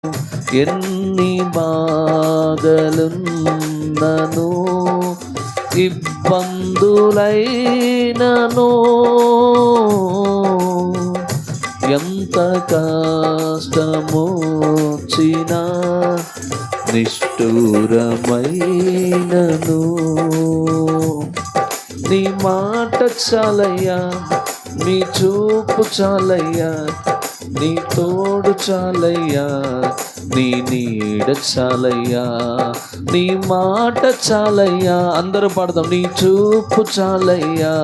ఎన్ని బాధలున్నను, ఇబ్బందులైనను, ఎంత కష్టమొచ్చినా నిష్ఠూరమైనను, నీ మాట చాలయ్యా, నీ చూపు చాలయ్యా, నీ తోడు చాలయ్యా, నీ నీడ చాలయ్యా, నీ మాట చాలయ్యా. అందరూ పాడదాం. నీ చూపు చాలయ్యా,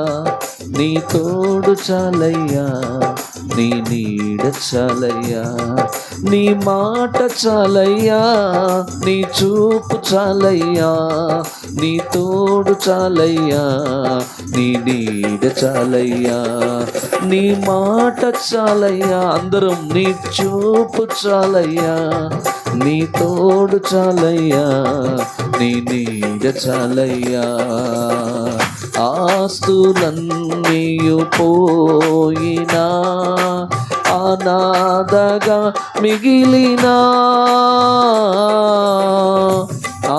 నీ తోడు చాలయ్యా, నీ నీడ చాలయ్యా, నీ మాట చాలయ్యా, నీ చూపు చాలయ్యా, నీ తోడు చాలయ్యా, నీ నీడ చాలయ్యా, నీ మాట చాలయ్యా. అందరం నీ చూపు చాలయ్యా, నీ తోడు చాలయ్యా, నీ నీడ చాలయ్యా. ఆస్తులన్నీయు పోయినా, అనాథగా మిగిలినా,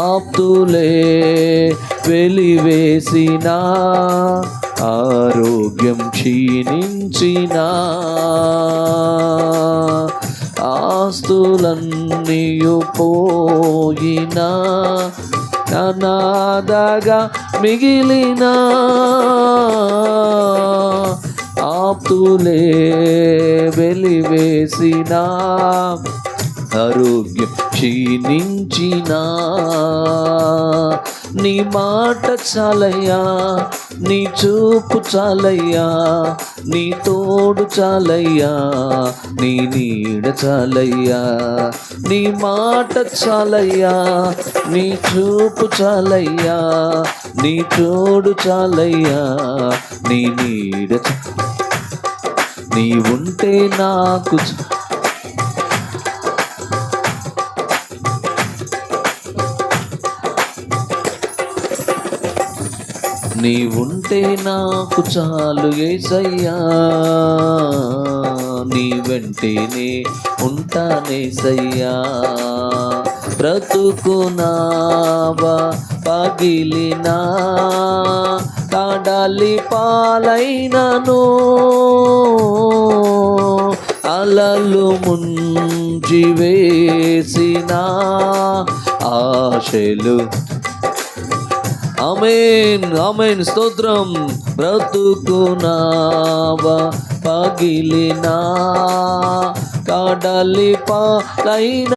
ఆప్తులే వెలివేసినా, ఆరోగ్యం క్షీణించినా, ఆస్తులన్నీయు పోయినా, అనాథగా మిగిలినా, ఆప్తులే వెలివేసినా, ఆరోగ్యం క్షీణించినా, నీ మాట చాలయ్యా, నీ చూపు చాలయ్యా, నీ తోడు చాలయ్యా, నీ నీడ చాలయ్యా, నీ మాట చాలయ్యా, నీ చూపు చాలయ్యా, నీ తోడు చాలయ్యా, నీ నీడ నీ ఉంటే నాకు నీ ఉంటే నాకు చాలు యేసయ్యా, నీ వెంటనే ఉంటానేసయ్యా. బ్రతుకునావా పగిలినా, కాడాలి పాలైనను, అలలు ముంచివేసిన ఆశలు. ఆమేన్, ఆమేన్, స్తోత్రం. బ్రతుకునావా పగిలినా, కాడాలి పాలైన